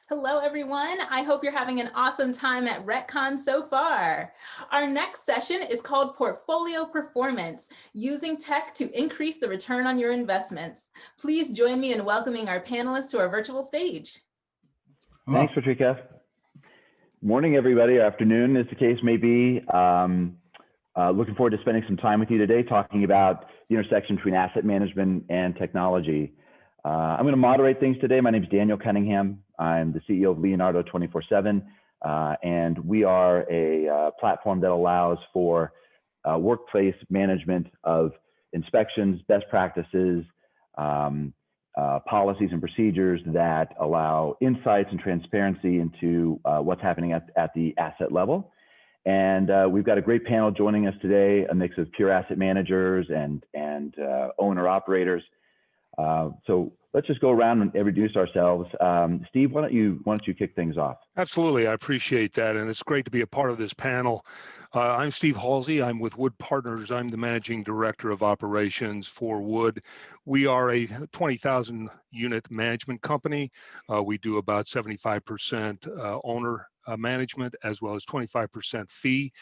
Hello, everyone. I hope you're having an awesome time at RETCON so far. Our next session is called Portfolio Performance, using tech to increase the return on your investments. Please join me in welcoming our panelists to our virtual stage. Hello. Thanks, Patricia. Morning, everybody, or afternoon, as the case may be. Looking forward to spending some time with you today talking about the intersection between asset management and technology. I'm going to moderate things today. My name is Daniel Cunningham. I'm the CEO of Leonardo 24/7, and we are a platform that allows for workplace management of inspections, best practices, policies and procedures that allow insights and transparency into what's happening at the asset level. And we've got a great panel joining us today, a mix of pure asset managers and owner operators. So let's just go around and introduce ourselves. Steve, why don't you kick things off? Absolutely, I appreciate that, and it's great to be a part of this panel. I'm Steve Hallsey. I'm with Wood Partners. I'm the managing director of operations for Wood. We are a 20,000 unit management company. We do about 75% owner management as well as 25% fee.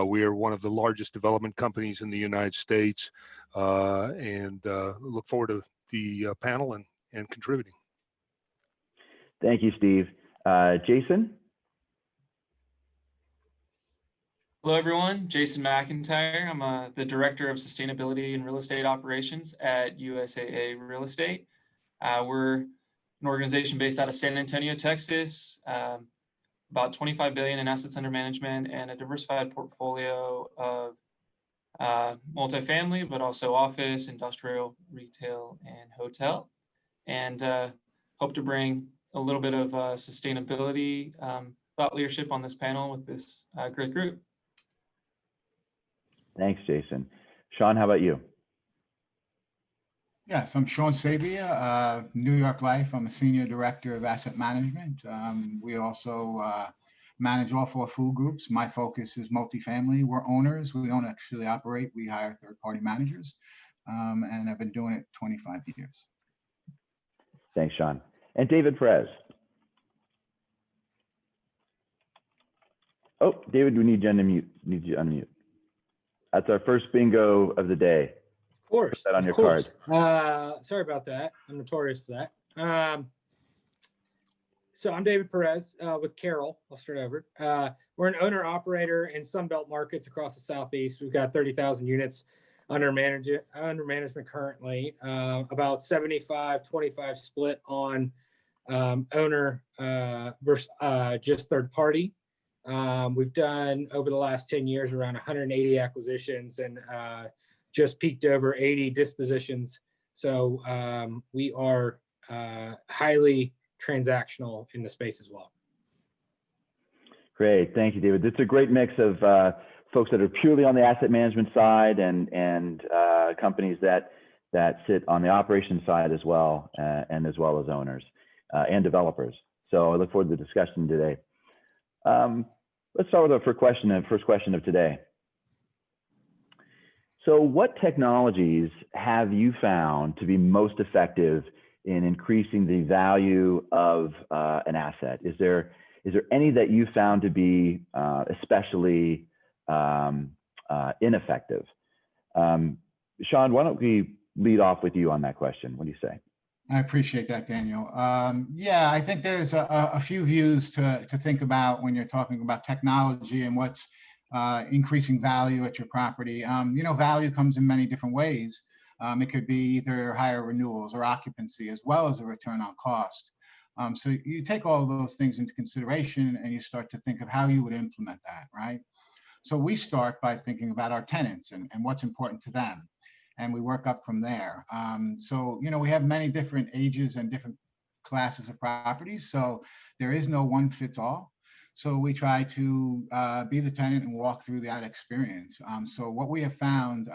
We are one of the largest development companies in the United States, and look forward to the panel and contributing. Thank you, Steve. Jason? Hello, everyone. Jason McIntyre. I'm the Director of Sustainability and Real Estate Operations at USAA Real Estate. We're an organization based out of San Antonio, Texas, about $25 billion in assets under management and a diversified portfolio of multifamily, but also office, industrial, retail, and hotel. And hope to bring a little bit of sustainability thought leadership on this panel with this great group. Thanks, Jason. Sean, how about you? Yes, I'm Sean Sabia, New York Life. I'm a senior director of asset management. We also manage all 4 food groups. My focus is multifamily. We're owners. We don't actually operate. We hire third-party managers, and I've been doing it 25 years. Thanks, Sean. And David Perez. Oh, David, we need you to unmute. That's our first bingo of the day. Of course. Put that on your card. Sorry about that. I'm notorious for that. So I'm David Perez with Carroll. I'll start over. We're an owner operator in Sunbelt markets across the Southeast. We've got 30,000 units under management currently, about 75-25 split on owner versus just third party. We've done over the last 10 years around 180 acquisitions and just peaked over 80 dispositions. So we are highly transactional in the space as well. Great, thank you, David. It's a great mix of folks that are purely on the asset management side and companies that sit on the operations side as well, and as well as owners and developers. So I look forward to the discussion today. Let's start with our first question of today. So what technologies have you found to be most effective in increasing the value of an asset? Is there any that you found to be especially ineffective? Sean, why don't we lead off with you on that question? What do you say? I appreciate that, Daniel. Yeah, I think there's a few views to think about when you're talking about technology and what's increasing value at your property. Value comes in many different ways. It could be either higher renewals or occupancy, as well as a return on cost. So you take all of those things into consideration and you start to think of how you would implement that, right? So we start by thinking about our tenants and what's important to them. And we work up from there. So, we have many different ages and different classes of properties. So there is no one fits all. So we try to be the tenant and walk through that experience. So what we have found,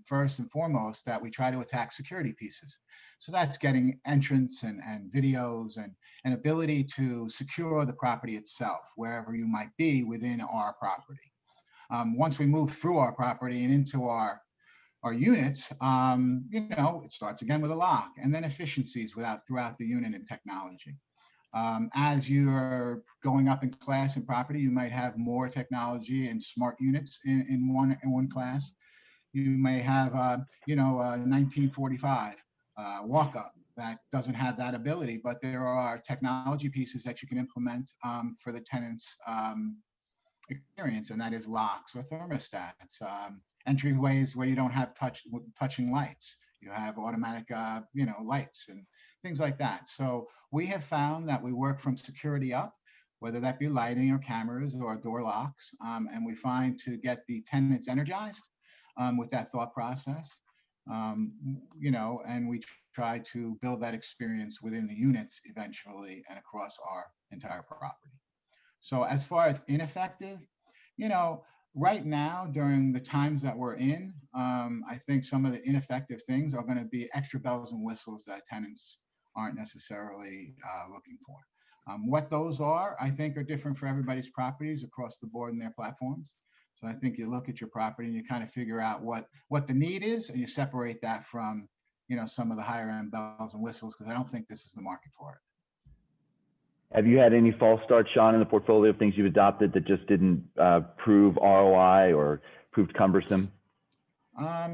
first and foremost, that we try to attack security pieces. So that's getting entrance and videos and an ability to secure the property itself, wherever you might be within our property. Once we move through our property and into our units, it starts again with a lock, and then efficiencies throughout the unit and technology. As you're going up in class in property, you might have more technology and smart units in one class. You may have, 1945 walk-up that doesn't have that ability, but there are technology pieces that you can implement for the tenants' experience, and that is locks or thermostats, entryways where you don't have touching lights. You have automatic, lights and things like that. So we have found that we work from security up, whether that be lighting or cameras or door locks, and we find to get the tenants energized with that thought process, and we try to build that experience within the units eventually and across our entire property. So as far as ineffective, right now during the times that we're in, I think some of the ineffective things are going to be extra bells and whistles that tenants aren't necessarily looking for. What those are, I think, are different for everybody's properties across the board in their platforms. So I think you look at your property and you kind of figure out what the need is, and you separate that from, some of the higher end bells and whistles, because I don't think this is the market for it. Have you had any false starts, Sean, in the portfolio of things you've adopted that just didn't prove ROI or proved cumbersome?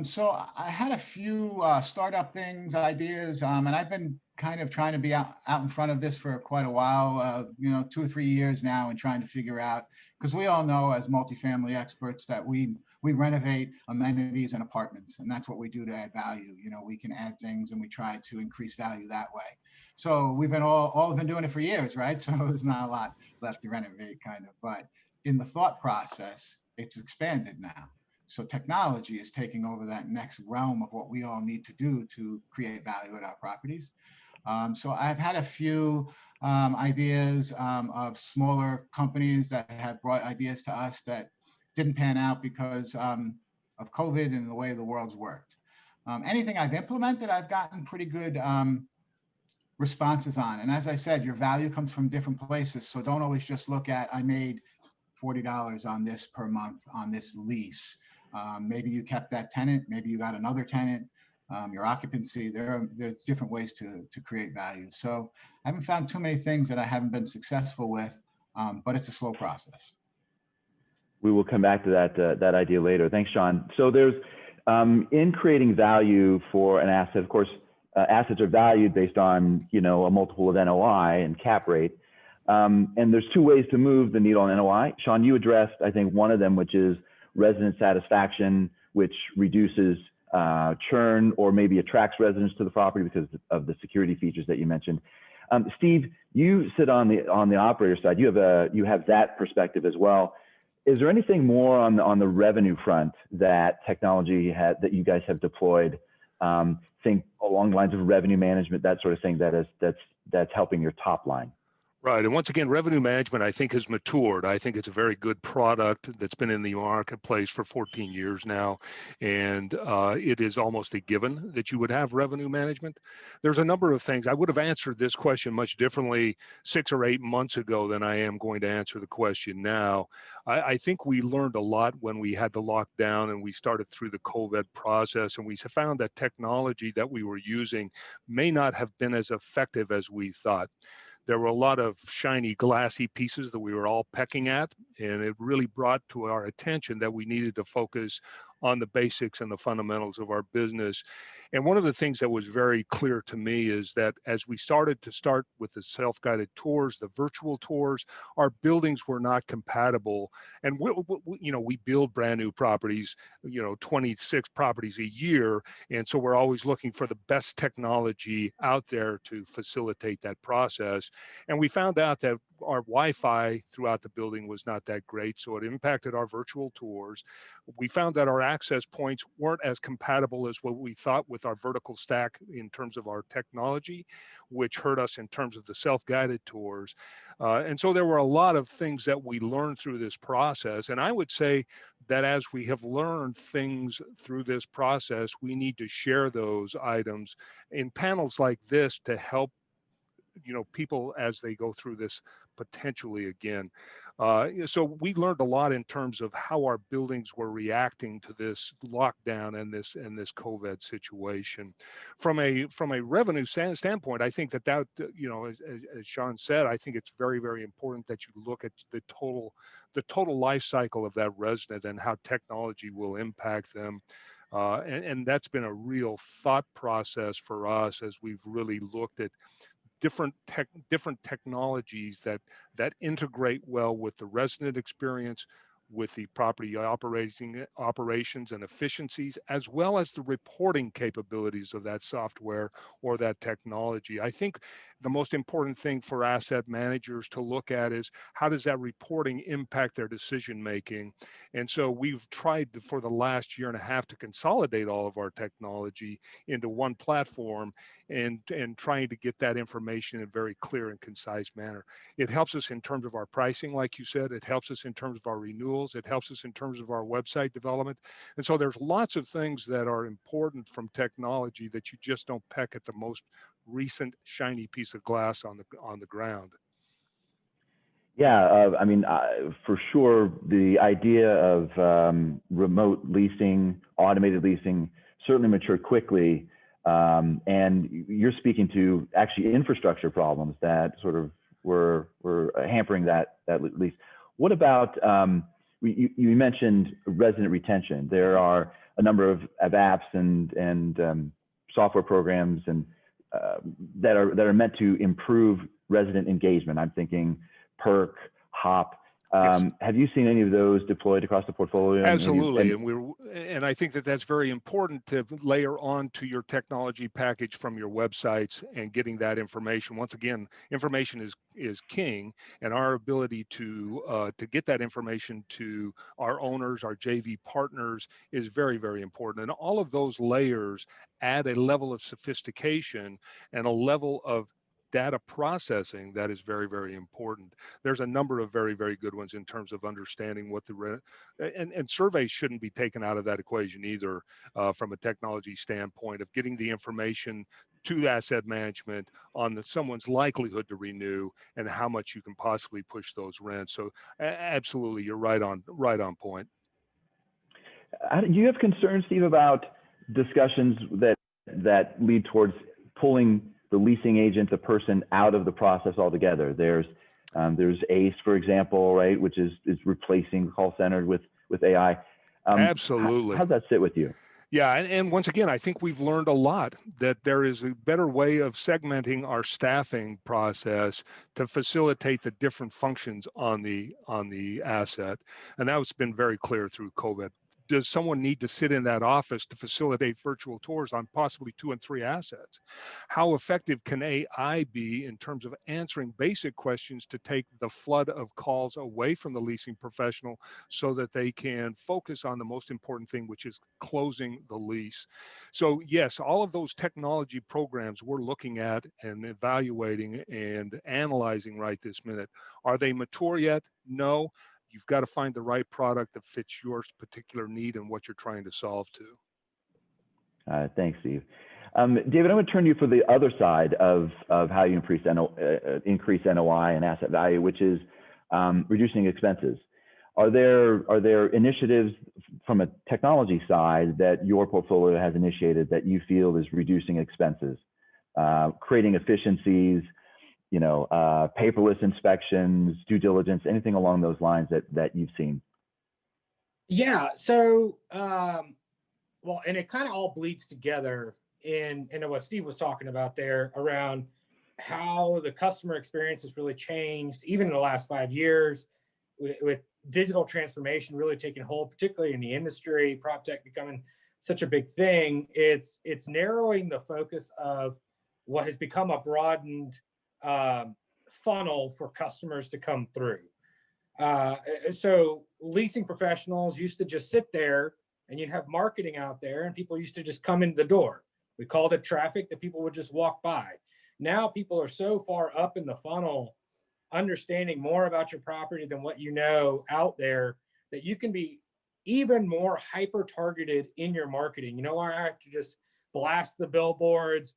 So I had a few startup things, ideas, and I've been kind of trying to be out in front of this for quite a while, 2 or 3 years now, and trying to figure out, because we all know as multifamily experts that we renovate amenities and apartments, and that's what we do to add value. We can add things and we try to increase value that way. So we've been all been doing it for years, right? So there's not a lot left to renovate, kind of, but in the thought process, it's expanded now. So technology is taking over that next realm of what we all need to do to create value at our properties. So I've had a few ideas of smaller companies that have brought ideas to us that didn't pan out because of COVID and the way the world's worked. Anything I've implemented, I've gotten pretty good responses on. And as I said, your value comes from different places. So don't always just look at, I made $40 on this per month on this lease. Maybe you kept that tenant, maybe you got another tenant, your occupancy, there's different ways to create value. So I haven't found too many things that I haven't been successful with, but it's a slow process. We will come back to that idea later. Thanks, Sean. So there's, in creating value for an asset, of course, assets are valued based on, a multiple of NOI and cap rate. And there's 2 ways to move the needle on NOI. Sean, you addressed, I think, one of them, which is resident satisfaction, which reduces churn or maybe attracts residents to the property because of the security features that you mentioned. Steve, you sit on the operator side. You have that perspective as well. Is there anything more on the revenue front that technology that you guys have deployed? Think along the lines of revenue management, that sort of thing that's helping your top line. Right. And once again, revenue management, I think, has matured. I think it's a very good product that's been in the marketplace for 14 years now. And it is almost a given that you would have revenue management. There's a number of things. I would have answered this question much differently 6 or 8 months ago than I am going to answer the question now. I think we learned a lot when we had the lockdown and we started through the COVID process, and we found that technology that we were using may not have been as effective as we thought. There were a lot of shiny, glassy pieces that we were all pecking at, and it really brought to our attention that we needed to focus on the basics and the fundamentals of our business. And one of the things that was very clear to me is that as we started with the self-guided tours, the virtual tours, our buildings were not compatible. And we build brand new properties, 26 properties a year. And so we're always looking for the best technology out there to facilitate that process. And we found out that our Wi-Fi throughout the building was not that great, so it impacted our virtual tours. We found that our access points weren't as compatible as what we thought with our vertical stack in terms of our technology, which hurt us in terms of the self-guided tours. And so there were a lot of things that we learned through this process. And I would say that as we have learned things through this process, we need to share those items in panels like this to help people as they go through this potentially again. So we learned a lot in terms of how our buildings were reacting to this lockdown and this COVID situation. From a revenue standpoint, I think that as Sean said, I think it's very, very important that you look at the total life cycle of that resident and how technology will impact them. And that's been a real thought process for us as we've really looked at different technologies that integrate well with the resident experience, with the property operations and efficiencies, as well as the reporting capabilities of that software or that technology. I think the most important thing for asset managers to look at is how does that reporting impact their decision making? And so we've tried for the last year and a half to consolidate all of our technology into one platform and trying to get that information in a very clear and concise manner. It helps us in terms of our pricing, like you said. It helps us in terms of our renewals. It helps us in terms of our website development. And so there's lots of things that are important from technology that you just don't peck at the most recent shiny piece of glass on the ground. Yeah, for sure, the idea of remote leasing, automated leasing, certainly matured quickly. And you're speaking to actually infrastructure problems that sort of were hampering that lease. What about, you mentioned resident retention. There are a number of apps and software programs and that are meant to improve resident engagement. I'm thinking Perk, Hop. Yes. Have you seen any of those deployed across the portfolio? Absolutely, and I think that that's very important to layer on to your technology package from your websites and getting that information. Once again, information is king, and our ability to get that information to our owners, our JV partners, is very, very important. And all of those layers add a level of sophistication and a level of data processing that is very, very important. There's a number of very, very good ones in terms of understanding what and surveys shouldn't be taken out of that equation either, from a technology standpoint of getting the information to asset management on someone's likelihood to renew and how much you can possibly push those rents. So absolutely, you're right on point. Do you have concerns, Steve, about discussions that lead towards pulling the leasing agent, the person, out of the process altogether? There's ACE, for example, right, which is replacing the call center with AI. Absolutely. How does that sit with you? Yeah, and once again, I think we've learned a lot that there is a better way of segmenting our staffing process to facilitate the different functions on the asset, and that's been very clear through COVID. Does someone need to sit in that office to facilitate virtual tours on possibly 2 and 3 assets? How effective can AI be in terms of answering basic questions to take the flood of calls away from the leasing professional so that they can focus on the most important thing, which is closing the lease? So yes, all of those technology programs we're looking at and evaluating and analyzing right this minute. Are they mature yet? No. You've got to find the right product that fits your particular need and what you're trying to solve to. Thanks, Steve. David, I'm going to turn to you for the other side of how you increase NOI and asset value, which is reducing expenses. Are there initiatives from a technology side that your portfolio has initiated that you feel is reducing expenses, creating efficiencies, paperless inspections, due diligence, anything along those lines that you've seen? Yeah. So, well, and it kind of all bleeds together in what Steve was talking about there around how the customer experience has really changed, even in the last 5 years, with digital transformation really taking hold, particularly in the industry, prop tech becoming such a big thing. It's narrowing the focus of what has become a broadened funnel for customers to come through. So leasing professionals used to just sit there and you'd have marketing out there and people used to just come in the door. We called it traffic that people would just walk by. Now people are so far up in the funnel, understanding more about your property than what you know out there, that you can be even more hyper targeted in your marketing. You know, I have to just blast the billboards,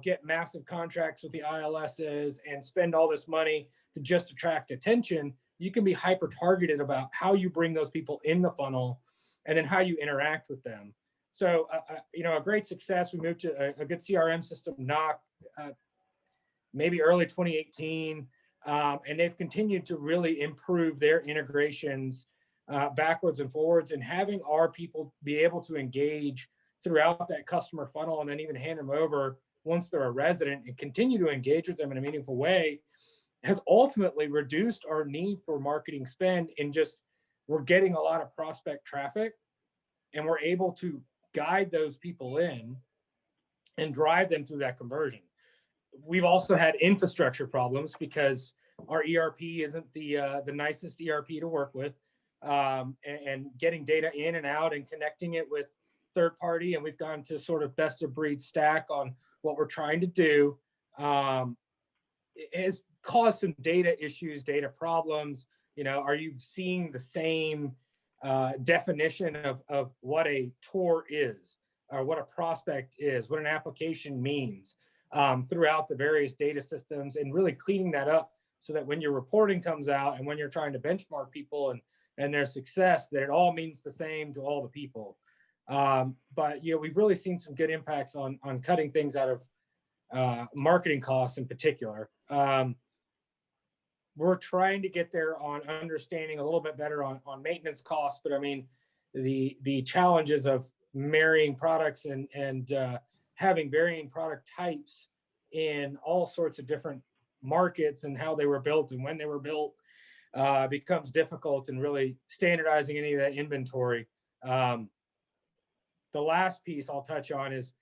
get massive contracts with the ILSs and spend all this money to just attract attention. You can be hyper targeted about how you bring those people in the funnel and then how you interact with them. So, a great success. We moved to a good CRM system, knock, maybe early 2018. And they've continued to really improve their integrations backwards and forwards, and having our people be able to engage throughout that customer funnel and then even hand them over once they're a resident and continue to engage with them in a meaningful way has ultimately reduced our need for marketing spend. And just, we're getting a lot of prospect traffic, and we're able to guide those people in and drive them through that conversion. We've also had infrastructure problems because our ERP isn't the nicest ERP to work with, and getting data in and out and connecting it with third party. And we've gone to sort of best of breed stack on what we're trying to do. It has caused some data issues, data problems. Are you seeing the same definition of what a tour is, or what a prospect is, what an application means throughout the various data systems, and really cleaning that up so that when your reporting comes out and when you're trying to benchmark people and their success, that it all means the same to all the people. But we've really seen some good impacts on cutting things out of marketing costs in particular. We're trying to get there on understanding a little bit better on maintenance costs, but I mean, the challenges of marrying products and having varying product types in all sorts of different markets and how they were built and when they were built becomes difficult, and really standardizing any of that inventory. The last piece I'll touch on is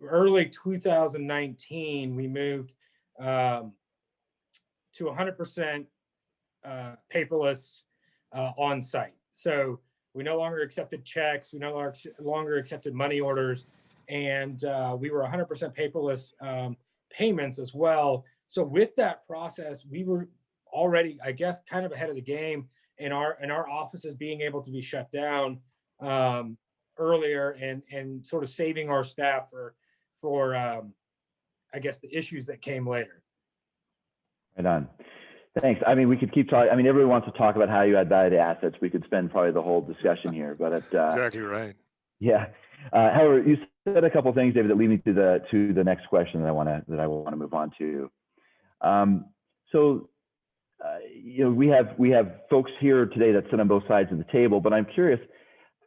early 2019, we moved to 100% paperless on site. So we no longer accepted checks, we no longer accepted money orders, and we were 100% paperless payments as well. So with that process, we were already, I guess, kind of ahead of the game in our offices being able to be shut down earlier, and sort of saving our staff for I guess the issues that came later. Right on. Thanks. I mean, we could keep talking. I mean, everyone wants to talk about how you add value to assets. We could spend probably the whole discussion here, but exactly right. Yeah. However, you said a couple of things, David, that lead me to the next question that I want to move on to. We have folks here today that sit on both sides of the table, but I'm curious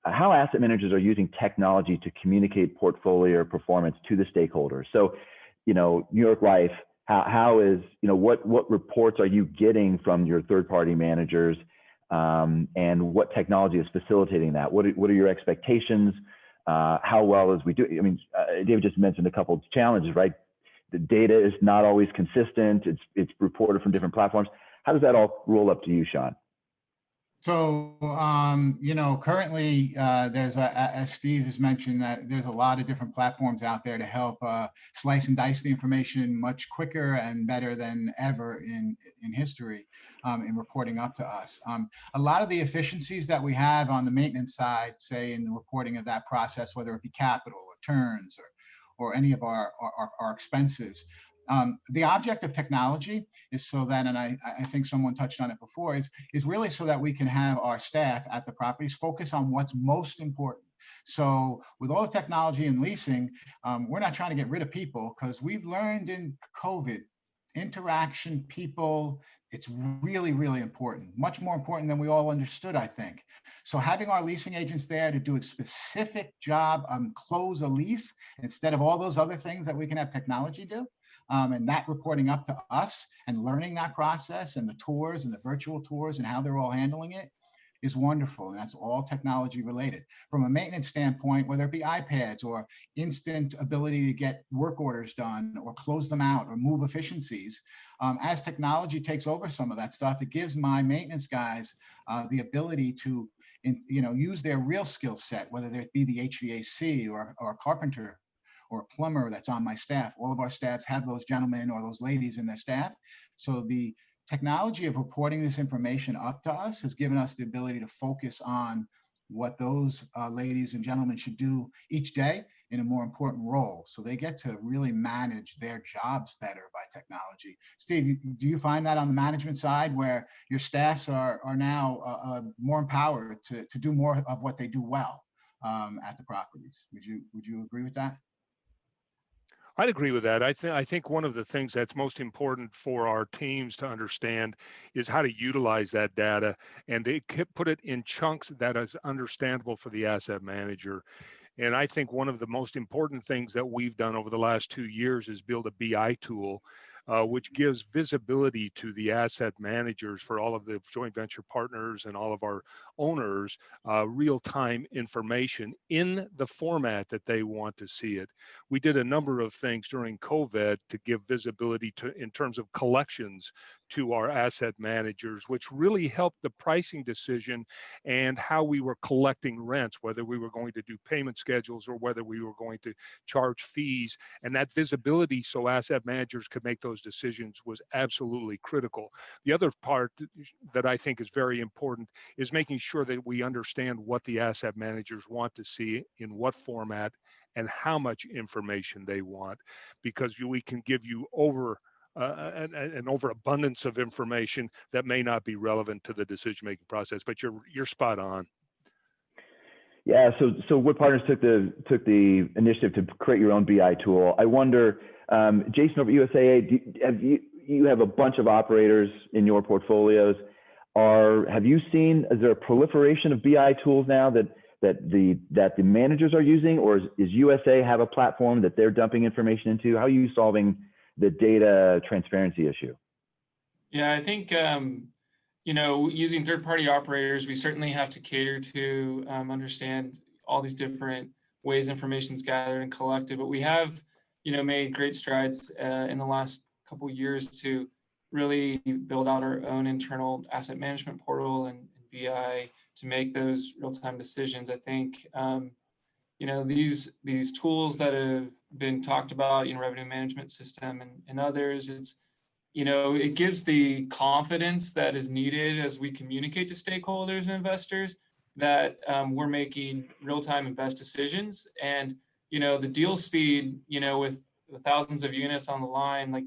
how asset managers are using technology to communicate portfolio performance to the stakeholders. So, New York Life, how is, what reports are you getting from your third-party managers, and what technology is facilitating that? What are your expectations? How well is we do? I mean, David just mentioned a couple of challenges, right? The data is not always consistent. It's reported from different platforms. How does that all roll up to you, Sean? So, currently there's as Steve has mentioned, that there's a lot of different platforms out there to help slice and dice the information much quicker and better than ever in history in reporting up to us. A lot of the efficiencies that we have on the maintenance side, say in the reporting of that process, whether it be capital or turns or any of our expenses. The object of technology is so that, and I think someone touched on it before, is really so that we can have our staff at the properties focus on what's most important. So with all the technology and leasing, we're not trying to get rid of people, because we've learned in COVID, interaction, people, it's really, really important, much more important than we all understood, I think. So having our leasing agents there to do a specific job on close a lease instead of all those other things that we can have technology do, and that reporting up to us and learning that process and the tours and the virtual tours and how they're all handling it is wonderful. And that's all technology related. From a maintenance standpoint, whether it be iPads or instant ability to get work orders done or close them out or move efficiencies, as technology takes over some of that stuff, it gives my maintenance guys the ability to use their real skill set, whether it be the HVAC or a carpenter or a plumber that's on my staff. All of our staffs have those gentlemen or those ladies in their staff. So the technology of reporting this information up to us has given us the ability to focus on what those ladies and gentlemen should do each day in a more important role. So they get to really manage their jobs better by technology. Steve, do you find that on the management side where your staffs are now more empowered to do more of what they do well at the properties? Would you agree with that? I'd agree with that. I think one of the things that's most important for our teams to understand is how to utilize that data and they put it in chunks that is understandable for the asset manager. And I think one of the most important things that we've done over the last 2 years is build a BI tool, which gives visibility to the asset managers for all of the joint venture partners and all of our owners, real-time information in the format that they want to see it. We did a number of things during COVID to give visibility to in terms of collections to our asset managers, which really helped the pricing decision and how we were collecting rents, whether we were going to do payment schedules or whether we were going to charge fees. And that visibility so asset managers could make those decisions was absolutely critical. The other part that I think is very important is making sure that we understand what the asset managers want to see in what format and how much information they want, because we can give you an overabundance of information that may not be relevant to the decision-making process. But you're spot on. Yeah, so Wood Partners took the initiative to create your own BI tool. I wonder, Jason over at USAA, you have a bunch of operators in your portfolios. Have you seen, is there a proliferation of BI tools now that the managers are using, or is USAA have a platform that they're dumping information into? How are you solving the data transparency issue? Yeah, I think using third-party operators, we certainly have to cater to understand all these different ways information is gathered and collected. But we have, made great strides in the last couple of years to really build out our own internal asset management portal and BI to make those real-time decisions. I think these tools that have been talked about, revenue management system and others, it gives the confidence that is needed as we communicate to stakeholders and investors that we're making real-time and best decisions. And, the deal speed, with the thousands of units on the line,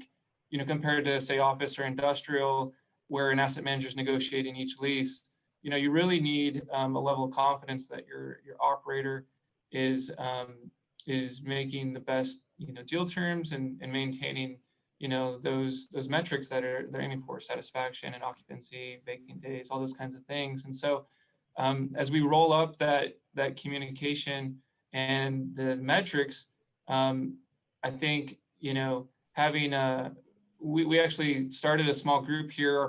compared to say office or industrial, where an asset manager is negotiating each lease, you really need a level of confidence that your operator is making the best, deal terms and maintaining, those metrics that they're aiming for: satisfaction and occupancy, vacant days, all those kinds of things. And so as we roll up that communication and the metrics, I think, having we actually started a small group here,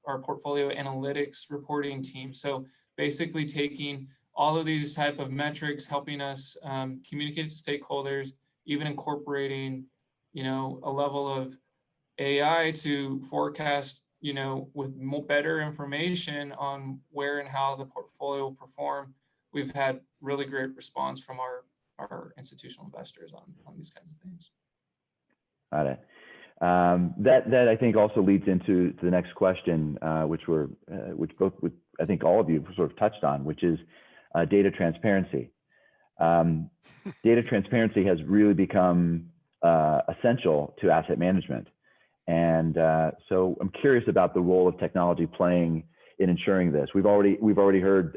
our portfolio analytics reporting team. So basically taking all of these type of metrics, helping us communicate to stakeholders, even incorporating, a level of AI to forecast, with better information on where and how the portfolio will perform. We've had really great response from our institutional investors on these kinds of things. Got it. That I think also leads into the next question, which I think all of you sort of touched on, which is data transparency. Data transparency has really become essential to asset management. And so I'm curious about the role of technology playing in ensuring this. We've already heard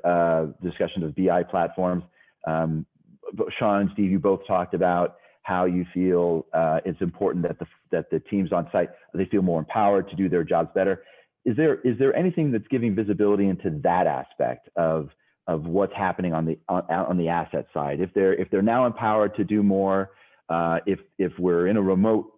discussion of BI platforms. Sean and Steve, you both talked about how you feel it's important that the teams on site, they feel more empowered to do their jobs better. Is there anything that's giving visibility into that aspect of what's happening on the asset side? If they're now empowered to do more, if we're in a remote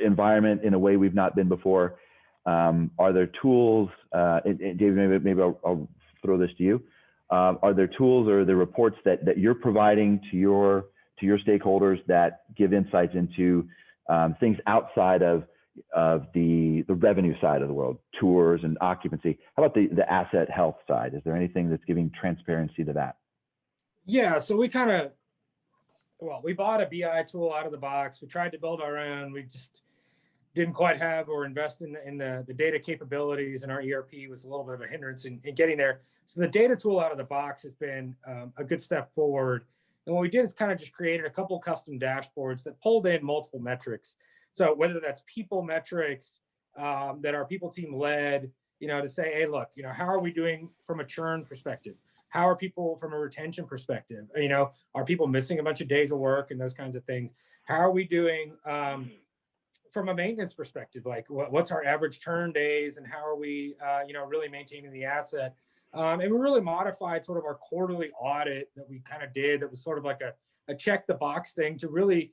environment in a way we've not been before, are there tools? David, maybe I'll throw this to you. Are there tools or the reports that you're providing to your stakeholders that give insights into things outside of the revenue side of the world, tours and occupancy? How about the asset health side? Is there anything that's giving transparency to that? Yeah, so we bought a BI tool out of the box. We tried to build our own. didn't quite have or invest in the data capabilities, and our ERP was a little bit of a hindrance in getting there. So the data tool out of the box has been a good step forward. And what we did is kind of just created a couple custom dashboards that pulled in multiple metrics. So whether that's people metrics that our people team led, to say, hey, look, how are we doing from a churn perspective? How are people from a retention perspective? Are people missing a bunch of days of work and those kinds of things? How are we doing from a maintenance perspective? Like what's our average turn days, and how are we, really maintaining the asset? And we really modified sort of our quarterly audit that we kind of did. That was sort of like a check the box thing to really,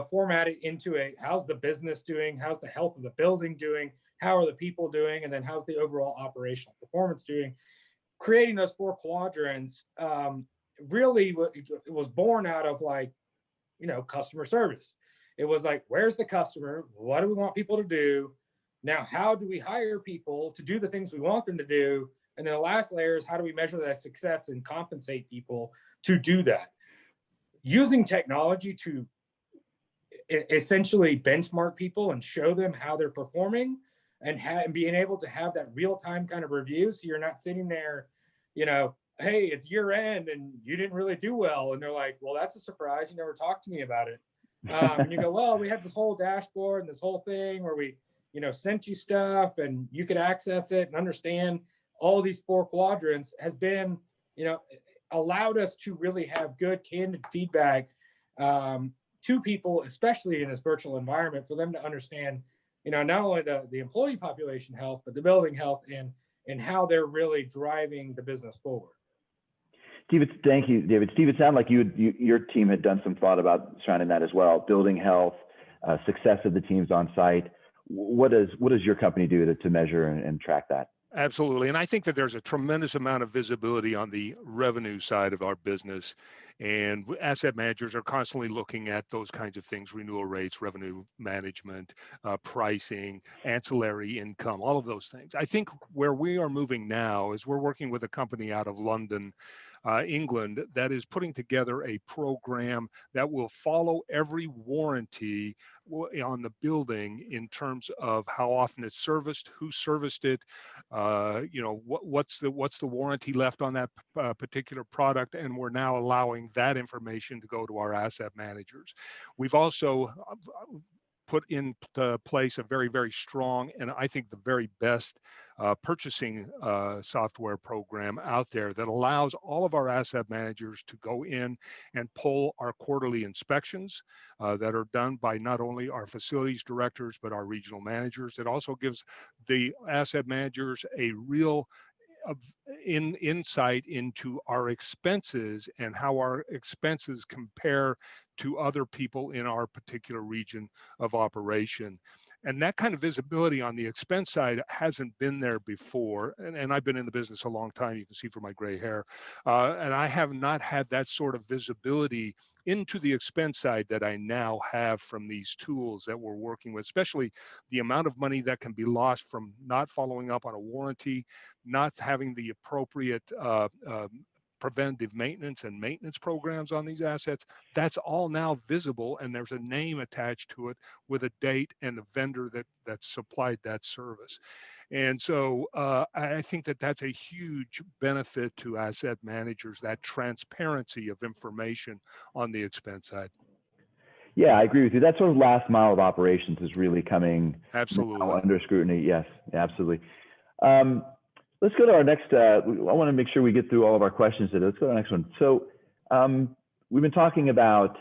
format it into how's the business doing? How's the health of the building doing? How are the people doing? And then how's the overall operational performance doing? Creating those 4 quadrants really it was born out of customer service. It was like, where's the customer? What do we want people to do? Now, how do we hire people to do the things we want them to do? And then the last layer is, how do we measure that success and compensate people to do that? Using technology to essentially benchmark people and show them how they're performing, and being able to have that real-time kind of review. So you're not sitting there, hey, it's year end and you didn't really do well. And they're like, well, that's a surprise. You never talked to me about it. And you go, well, we had this whole dashboard and this whole thing where we, sent you stuff and you could access it and understand all these 4 quadrants has been, allowed us to really have good candid feedback to people, especially in this virtual environment, for them to understand, not only the employee population health, but the building health and how they're really driving the business forward. Thank you, David. Steve, it sounded like your team had done some thought about surrounding that as well. Building health, success of the teams on site. What does your company do to measure and track that? Absolutely. And I think that there's a tremendous amount of visibility on the revenue side of our business. And asset managers are constantly looking at those kinds of things: renewal rates, revenue management, pricing, ancillary income, all of those things. I think where we are moving now is we're working with a company out of London, England, that is putting together a program that will follow every warranty on the building in terms of how often it's serviced, who serviced it, what's the warranty left on that particular product, and we're now allowing that information to go to our asset managers. We've also put into place a very, very strong, and I think the very best purchasing software program out there that allows all of our asset managers to go in and pull our quarterly inspections that are done by not only our facilities directors, but our regional managers. It also gives the asset managers a real insight into our expenses and how our expenses compare to other people in our particular region of operation. And that kind of visibility on the expense side hasn't been there before. And I've been in the business a long time, you can see from my gray hair. And I have not had that sort of visibility into the expense side that I now have from these tools that we're working with, especially the amount of money that can be lost from not following up on a warranty, not having the appropriate preventive maintenance and maintenance programs on these assets. That's all now visible, and there's a name attached to it with a date and the vendor that supplied that service. And so I think that that's a huge benefit to asset managers, that transparency of information on the expense side. Yeah, I agree with you. That sort of last mile of operations is really coming under scrutiny. Yes, absolutely. Let's go to our next, I want to make sure we get through all of our questions today. Let's go to the next one. So we've been talking about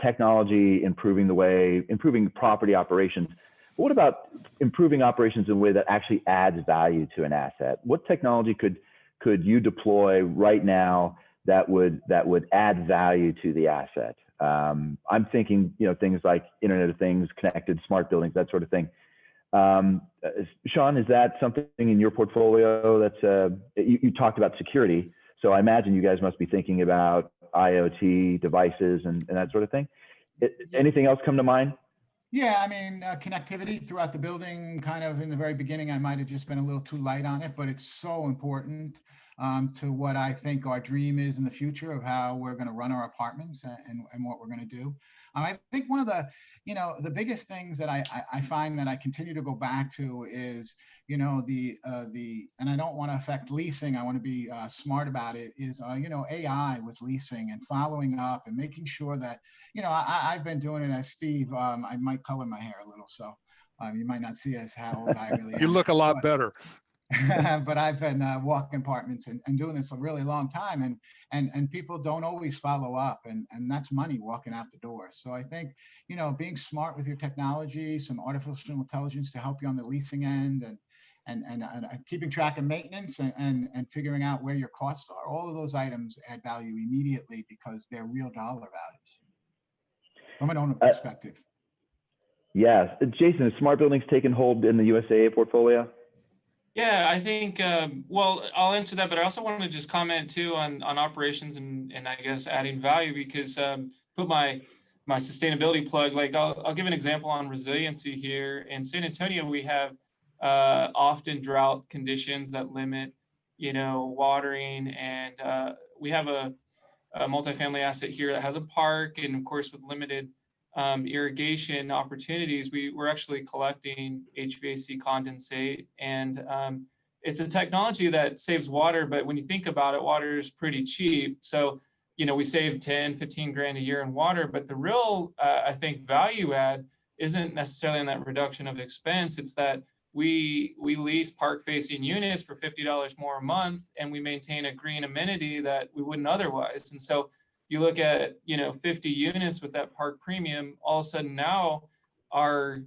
technology improving property operations. But what about improving operations in a way that actually adds value to an asset? What technology could you deploy right now that would add value to the asset? I'm thinking, things like Internet of Things, connected smart buildings, that sort of thing. Sean, is that something in your portfolio that's, you talked about security, so I imagine you guys must be thinking about IoT devices and that sort of thing. Anything else come to mind? Yeah, I mean, connectivity throughout the building, kind of in the very beginning, I might have just been a little too light on it, but it's so important. to what I think our dream is in the future of how we're going to run our apartments and what we're going to do. I think one of the, the biggest things that I find that I continue to go back to is, and I don't want to affect leasing. I want to be smart about it is, AI with leasing and following up and making sure that, I've been doing it as Steve. I might color my hair a little, so you might not see as how old I really am. You look a lot better. But I've been walking apartments and doing this a really long time, and people don't always follow up, and that's money walking out the door. So I think, being smart with your technology, some artificial intelligence to help you on the leasing end, and keeping track of maintenance and figuring out where your costs are, all of those items add value immediately because they're real dollar values from an owner perspective. Yes. Jason, is smart buildings taking hold in the USAA portfolio? Yeah, I think, well, I'll answer that, but I also wanted to just comment too on operations and I guess adding value, because put my sustainability plug, like I'll give an example on resiliency here. In San Antonio, we have often drought conditions that limit, watering, and we have a multifamily asset here that has a park, and of course with limited irrigation opportunities, we're actually collecting HVAC condensate, and it's a technology that saves water, but when you think about it, water is pretty cheap. So, we save 10, 15 grand a year in water, but the real, I think, value add isn't necessarily in that reduction of expense. It's that we lease park facing units for $50 more a month, and we maintain a green amenity that we wouldn't otherwise. And so you look at 50 units with that park premium, all of a sudden now our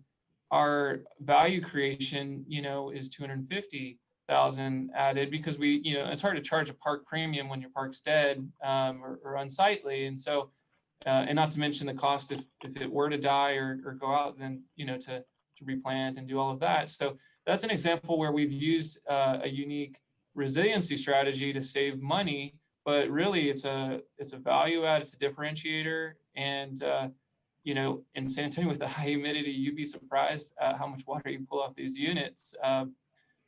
value creation is 250,000 added, because we it's hard to charge a park premium when your park's dead or unsightly. And so and not to mention the cost if it were to die or go out, then to replant and do all of that. So that's an example where we've used a unique resiliency strategy to save money. But really, it's a value add, it's a differentiator. And, in San Antonio with the high humidity, you'd be surprised how much water you pull off these units.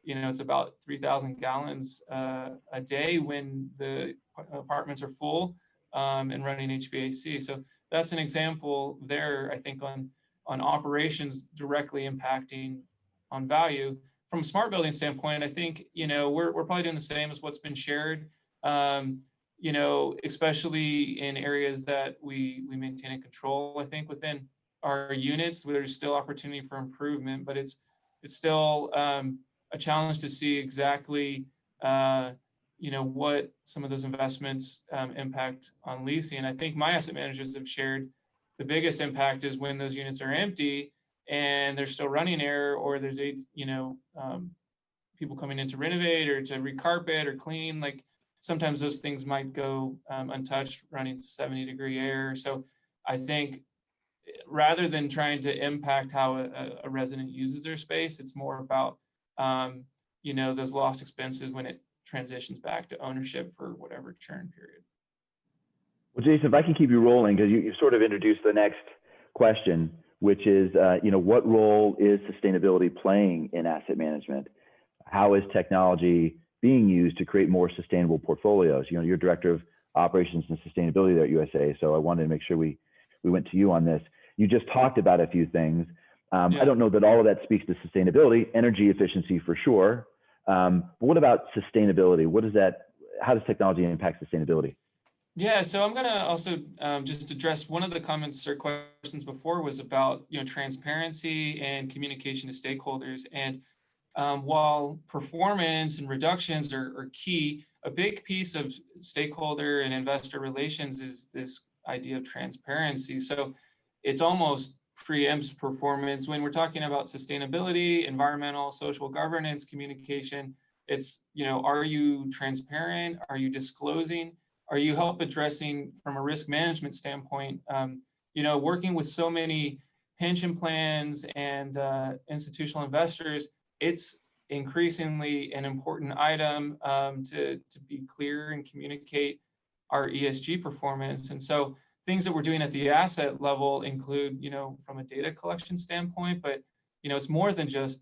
It's about 3,000 gallons a day when the apartments are full and running HVAC. So that's an example there, I think, on operations directly impacting on value. From a smart building standpoint, I think, we're probably doing the same as what's been shared. Especially in areas that we maintain and control. I think within our units, there's still opportunity for improvement, but it's still a challenge to see exactly, what some of those investments impact on leasing. And I think my asset managers have shared the biggest impact is when those units are empty and they're still running air, or there's people coming in to renovate or to recarpet or clean. Like, sometimes those things might go untouched running 70-degree air. So I think rather than trying to impact how a resident uses their space, it's more about, those lost expenses when it transitions back to ownership for whatever churn period. Well, Jason, if I can keep you rolling, because you sort of introduced the next question, which is, what role is sustainability playing in asset management? How is technology being used to create more sustainable portfolios? You're director of operations and sustainability there at USAA, so I wanted to make sure we went to you on this. You just talked about a few things. I don't know that all of that speaks to sustainability. Energy efficiency for sure, but what about sustainability? How does technology impact sustainability? Yeah, so I'm gonna also just address one of the comments or questions before was about transparency and communication to stakeholders. And while performance and reductions are key, a big piece of stakeholder and investor relations is this idea of transparency. So it's almost preempts performance. When we're talking about sustainability, environmental, social governance, communication, it's, are you transparent? Are you disclosing? Are you help addressing from a risk management standpoint? Working with so many pension plans and institutional investors, it's increasingly an important item to be clear and communicate our ESG performance. And so things that we're doing at the asset level include, from a data collection standpoint, but, it's more than just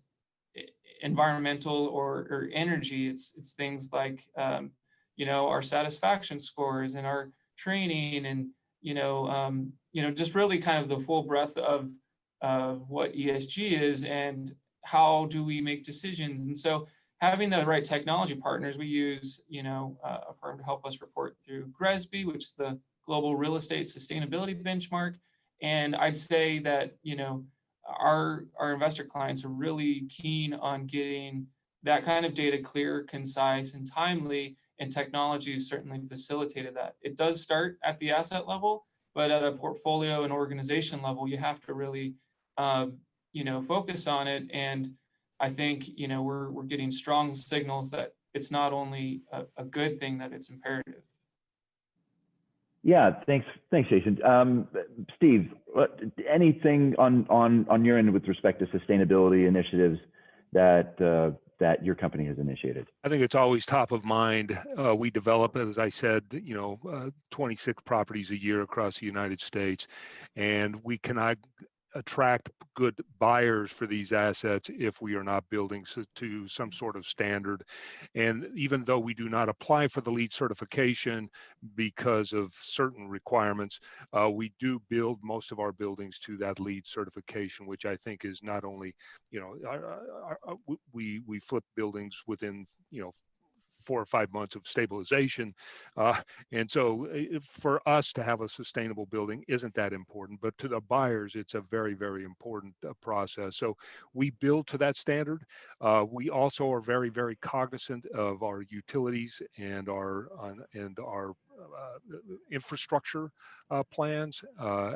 environmental or energy. It's things like our satisfaction scores and our training, and just really kind of the full breadth of what ESG is and how do we make decisions. And so having the right technology partners, we use a firm to help us report through GRESB, which is the Global Real Estate Sustainability Benchmark. And I'd say that our investor clients are really keen on getting that kind of data clear, concise, and timely, and technology has certainly facilitated that. It does start at the asset level, but at a portfolio and organization level, you have to really focus on it. And I think we're getting strong signals that it's not only a good thing, that it's imperative. Yeah, thanks, Jason. Steve, anything on your end with respect to sustainability initiatives that your company has initiated? I think it's always top of mind. We develop, as I said, 26 properties a year across the United States, and we cannot attract good buyers for these assets if we are not building to some sort of standard. And even though we do not apply for the LEED certification because of certain requirements, we do build most of our buildings to that LEED certification, which I think is not only, we flip buildings within, 4 or 5 months of stabilization. And so for us to have a sustainable building isn't that important, but to the buyers, it's a very, very important process. So we build to that standard. We also are very, very cognizant of our utilities and our infrastructure plans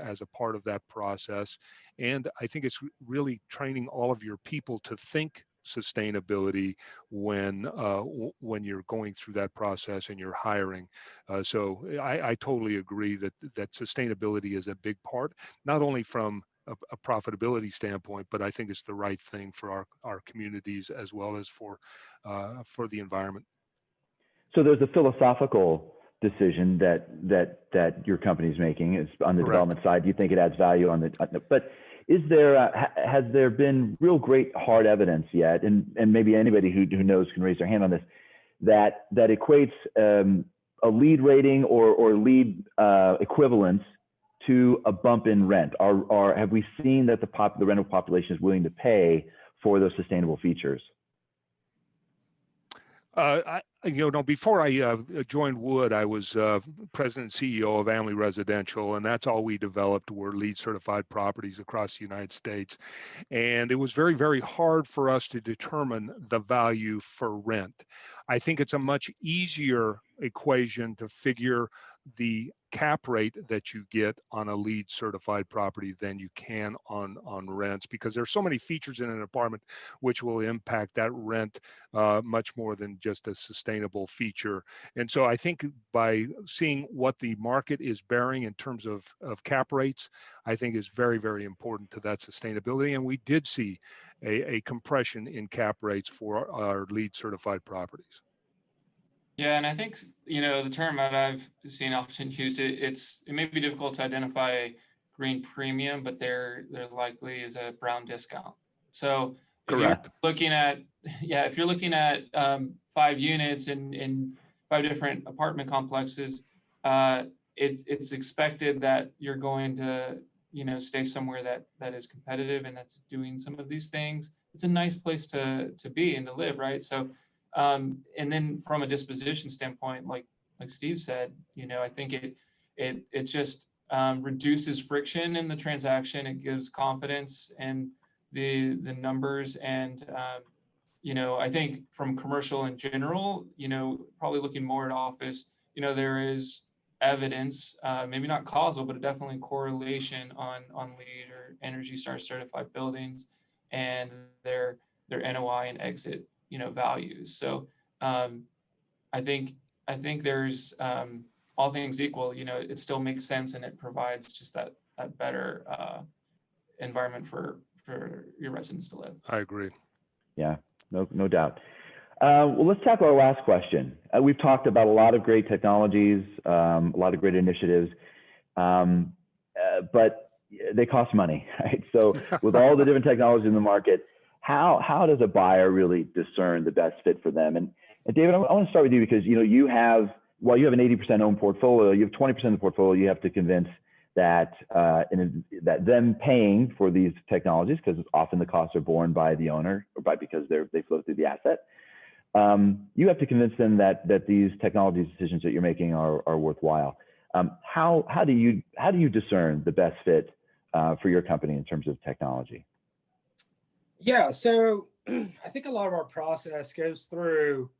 as a part of that process. And I think it's really training all of your people to think sustainability when you're going through that process and you're hiring. So I totally agree that sustainability is a big part, not only from a profitability standpoint, but I think it's the right thing for our communities as well as for the environment. So there's a philosophical decision that your company's making is on the Correct. Development side. You think it adds value but is there has there been real great hard evidence yet, and maybe anybody who knows can raise their hand on this, that equates a LEED rating or LEED equivalence to a bump in rent? Or have we seen that the rental population is willing to pay for those sustainable features? Before I joined Wood, I was president and CEO of Amley Residential, and that's all we developed were LEED certified properties across the United States. And it was very, very hard for us to determine the value for rent. I think it's a much easier equation to figure the cap rate that you get on a LEED certified property than you can on rents, because there's so many features in an apartment which will impact that rent much more than just a sustainable feature. And so I think by seeing what the market is bearing in terms of cap rates, I think is very, very important to that sustainability. And we did see a compression in cap rates for our LEED certified properties. Yeah, and I think the term that I've seen often used, it may be difficult to identify a green premium, but there likely is a brown discount. So if Correct. if you're looking at 5 units in 5 different apartment complexes, it's expected that you're going to stay somewhere that is competitive and that's doing some of these things. It's a nice place to be and to live, right? So. And then from a disposition standpoint, like Steve said, I think it just reduces friction in the transaction. It gives confidence in the numbers, and I think from commercial in general, probably looking more at office, there is evidence, maybe not causal, but definitely correlation on LEED or Energy Star certified buildings and their NOI and exit values. So I think there's all things equal, it still makes sense, and it provides just that better environment for your residents to live. I agree. Yeah, no doubt. Well, let's tackle our last question. We've talked about a lot of great technologies, a lot of great initiatives, but they cost money, right? So with all the different technologies in the market, how does a buyer really discern the best fit for them? And David, I want to start with you because you have, while you have an 80% owned portfolio, you have 20% of the portfolio you have to convince that that them paying for these technologies, because often the costs are borne by the owner or because they flow through the asset. You have to convince them that these technology decisions that you're making are worthwhile. How do you discern the best fit for your company in terms of technology? Yeah, so I think a lot of our process goes through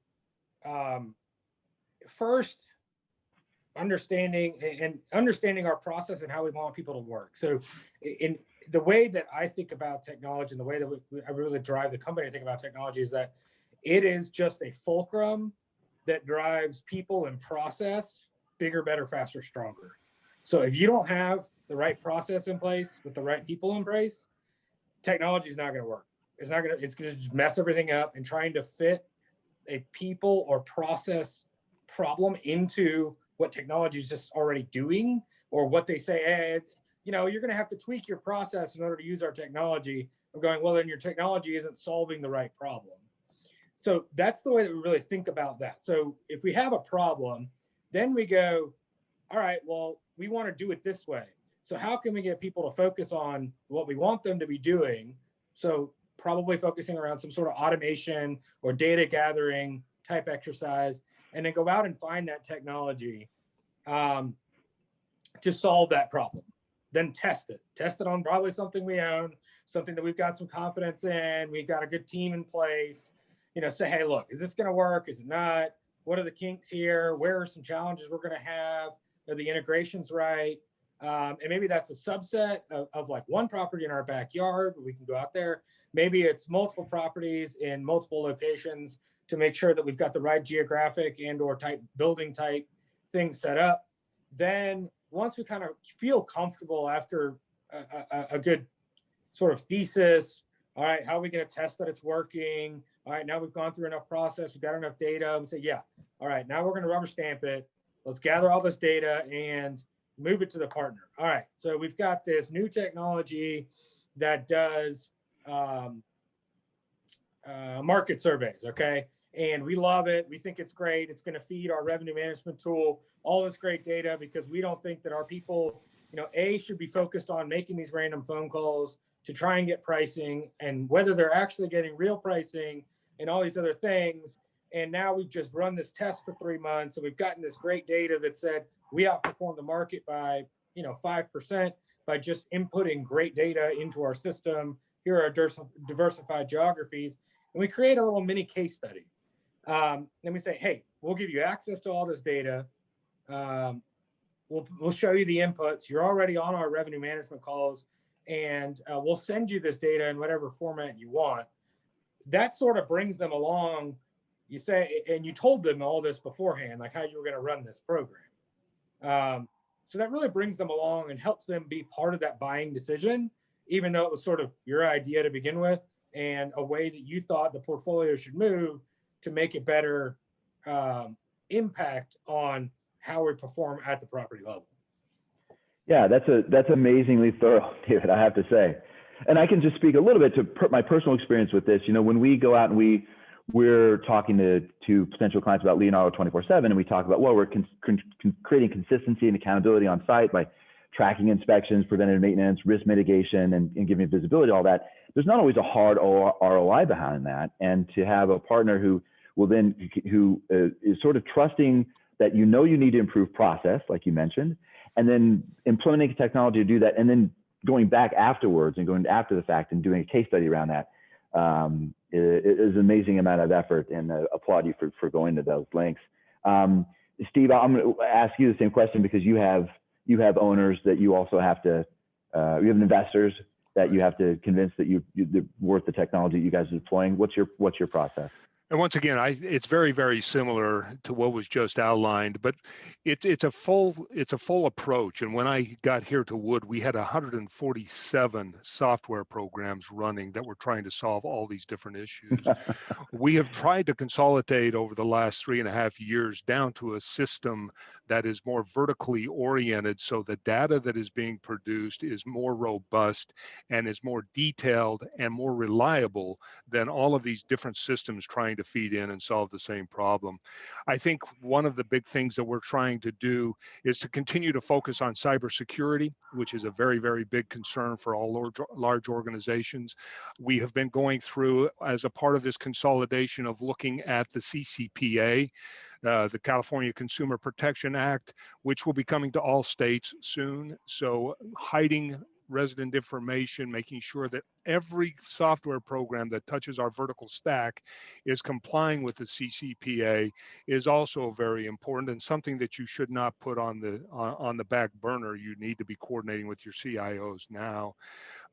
first understanding our process and how we want people to work. So in the way that I think about technology and the way that I really drive the company to think about technology is that it is just a fulcrum that drives people and process bigger, better, faster, stronger. So if you don't have the right process in place with the right people in place, technology is not going to work. It's going to just mess everything up, and trying to fit a people or process problem into what technology is just already doing, or what they say, hey, you're going to have to tweak your process in order to use our technology. I'm going, well, then your technology isn't solving the right problem. So that's the way that we really think about that. So if we have a problem, then we go, all right, well, we want to do it this way. So how can we get people to focus on what we want them to be doing? So probably focusing around some sort of automation or data gathering type exercise, and then go out and find that technology to solve that problem. Then test it on probably something we own, something that we've got some confidence in. We've got a good team in place. Say, hey, look, is this going to work? Is it not? What are the kinks here? Where are some challenges we're going to have? Are the integrations right? And maybe that's a subset of like one property in our backyard where we can go out there. Maybe it's multiple properties in multiple locations to make sure that we've got the right geographic and or type building type things set up. Then once we kind of feel comfortable after a good sort of thesis, all right, how are we going to test that it's working? All right, now we've gone through enough process, we've got enough data, and say, yeah, all right, now we're going to rubber stamp it. Let's gather all this data and move it to the partner. All right, so we've got this new technology that does market surveys, okay? And we love it. We think it's great. It's going to feed our revenue management tool all this great data, because we don't think that our people, should be focused on making these random phone calls to try and get pricing, and whether they're actually getting real pricing and all these other things. And now we've just run this test for 3 months, and we've gotten this great data that said we outperformed the market by 5% by just inputting great data into our system. Here are our diversified geographies, and we create a little mini case study. Then we say, hey, we'll give you access to all this data. We'll show you the inputs. You're already on our revenue management calls, and we'll send you this data in whatever format you want. That sort of brings them along. You say, and you told them all this beforehand, like how you were going to run this program. So that really brings them along and helps them be part of that buying decision, even though it was sort of your idea to begin with, and a way that you thought the portfolio should move to make it better impact on how we perform at the property level. Yeah, that's amazingly thorough, David, I have to say. And I can just speak a little bit to my personal experience with this. When we go out and we're talking to potential clients about Leonardo 24/7, and we talk about, well, we're creating consistency and accountability on site by tracking inspections, preventative maintenance, risk mitigation, and giving visibility, all that. There's not always a hard ROI behind that. And to have a partner who is sort of trusting that you need to improve process, like you mentioned, and then implementing technology to do that, and then going back afterwards and going after the fact and doing a case study around that is an amazing amount of effort, and applaud you for going to those lengths. Steve, I'm going to ask you the same question, because you have owners that you also have to, you have investors that you have to convince that you're worth the technology you guys are deploying. What's your process? And once again, it's very, very similar to what was just outlined, but it's a full approach. And when I got here to Wood, we had 147 software programs running that were trying to solve all these different issues. We have tried to consolidate over the last 3.5 years down to a system that is more vertically oriented, so the data that is being produced is more robust and is more detailed and more reliable than all of these different systems trying to to feed in and solve the same problem. I think one of the big things that we're trying to do is to continue to focus on cybersecurity, which is a very, very big concern for all large organizations. We have been going through, as a part of this consolidation, of looking at the CCPA, the California Consumer Protection Act, which will be coming to all states soon. So hiding resident information, making sure that every software program that touches our vertical stack is complying with the CCPA is also very important, and something that you should not put on the back burner. You need to be coordinating with your CIOs now.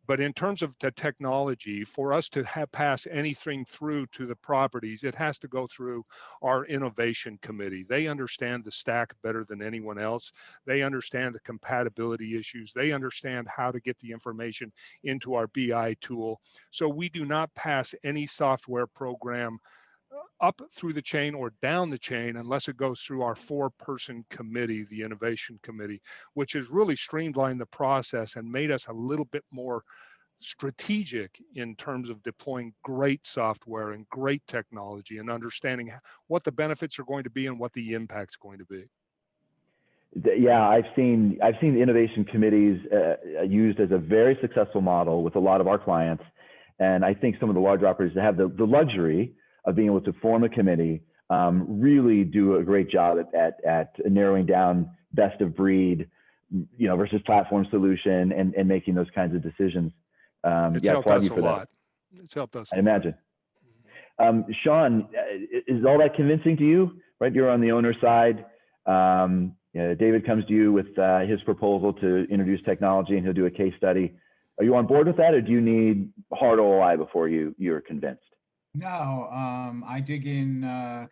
But in terms of the technology, for us to pass anything through to the properties, it has to go through our innovation committee. They understand the stack better than anyone else. They understand the compatibility issues. They understand how to get the information into our BI tool. So we do not pass any software program up through the chain or down the chain unless it goes through our 4-person committee, the innovation committee, which has really streamlined the process and made us a little bit more strategic in terms of deploying great software and great technology and understanding what the benefits are going to be and what the impact's going to be. Yeah, I've seen the innovation committees used as a very successful model with a lot of our clients. And I think some of the larger operators that have the luxury of being able to form a committee really do a great job at narrowing down best of breed, versus platform solution and making those kinds of decisions. It's helped us a lot. It's helped us. I imagine. Sean, is all that convincing to you? Right, you're on the owner side. David comes to you with his proposal to introduce technology, and he'll do a case study. Are you on board with that, or do you need hard ROI before you're convinced? No, I dig in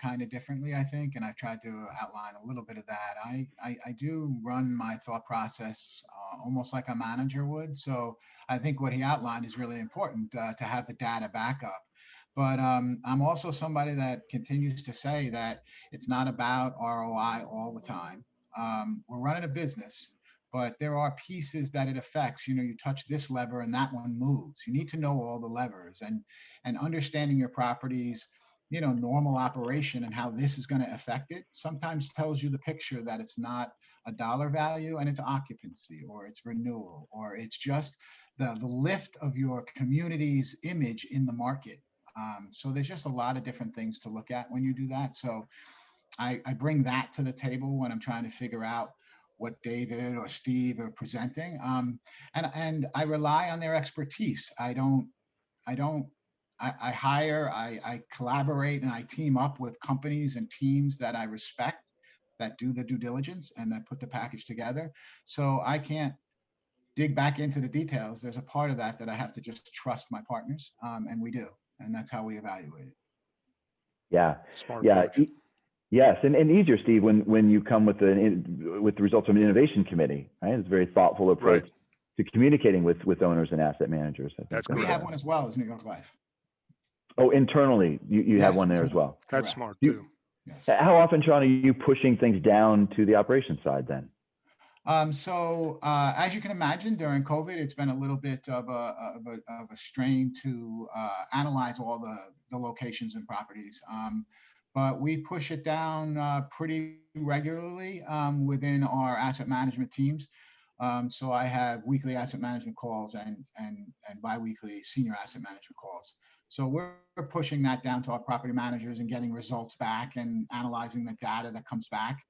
kind of differently, I think, and I've tried to outline a little bit of that. I do run my thought process almost like a manager would. So I think what he outlined is really important to have the data backup. But I'm also somebody that continues to say that it's not about ROI all the time. We're running a business, but there are pieces that it affects. You touch this lever and that one moves. You need to know all the levers and understanding your property's, normal operation and how this is going to affect it sometimes tells you the picture that it's not a dollar value and it's occupancy or it's renewal or it's just the lift of your community's image in the market. So there's just a lot of different things to look at when you do that. So I bring that to the table when I'm trying to figure out what David or Steve are presenting. And I rely on their expertise. I hire, I collaborate, and I team up with companies and teams that I respect, that do the due diligence and that put the package together. So I can't dig back into the details. There's a part of that I have to just trust my partners, and we do. And that's how we evaluate it. Yeah. Smart Yeah. approach. Yes, and easier, Steve, when you come with the results of an innovation committee, right? It's a very thoughtful approach to communicating with owners and asset managers. That's we have one as well as New York Life. Oh, internally, you have one there as well. That's smart too. Yes. How often, Sean, are you pushing things down to the operations side then? So as you can imagine, during COVID, it's been a little bit of a strain to analyze all the locations and properties. But we push it down pretty regularly within our asset management teams. So I have weekly asset management calls and biweekly senior asset management calls. So we're pushing that down to our property managers and getting results back and analyzing the data that comes back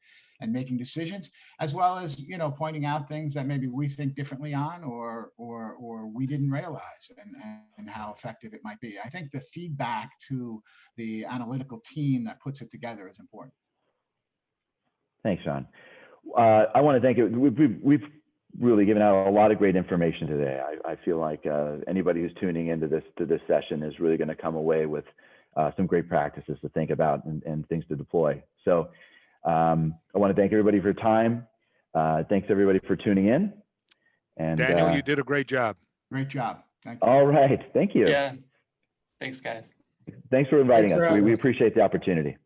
and making decisions, as well as, pointing out things that maybe we think differently on or we didn't realize and how effective it might be. I think the feedback to the analytical team that puts it together is important. Thanks, Sean. I want to thank you. We've really given out a lot of great information today. I feel like anybody who's tuning into this session is really going to come away with some great practices to think about and things to deploy. So I want to thank everybody for your time. Thanks everybody for tuning in. And Daniel, you did a great job. Great job. Thank you. All right. Thank you. Yeah. Thanks, guys. Thanks for inviting Thanks for us. having We us. appreciate the opportunity.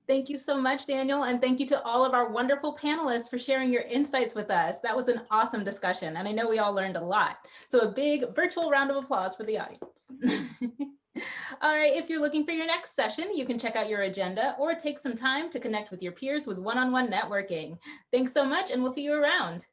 Thank you so much, Daniel. And thank you to all of our wonderful panelists for sharing your insights with us. That was an awesome discussion. And I know we all learned a lot. So a big virtual round of applause for the audience. All right, if you're looking for your next session, you can check out your agenda or take some time to connect with your peers with one-on-one networking. Thanks so much, and we'll see you around.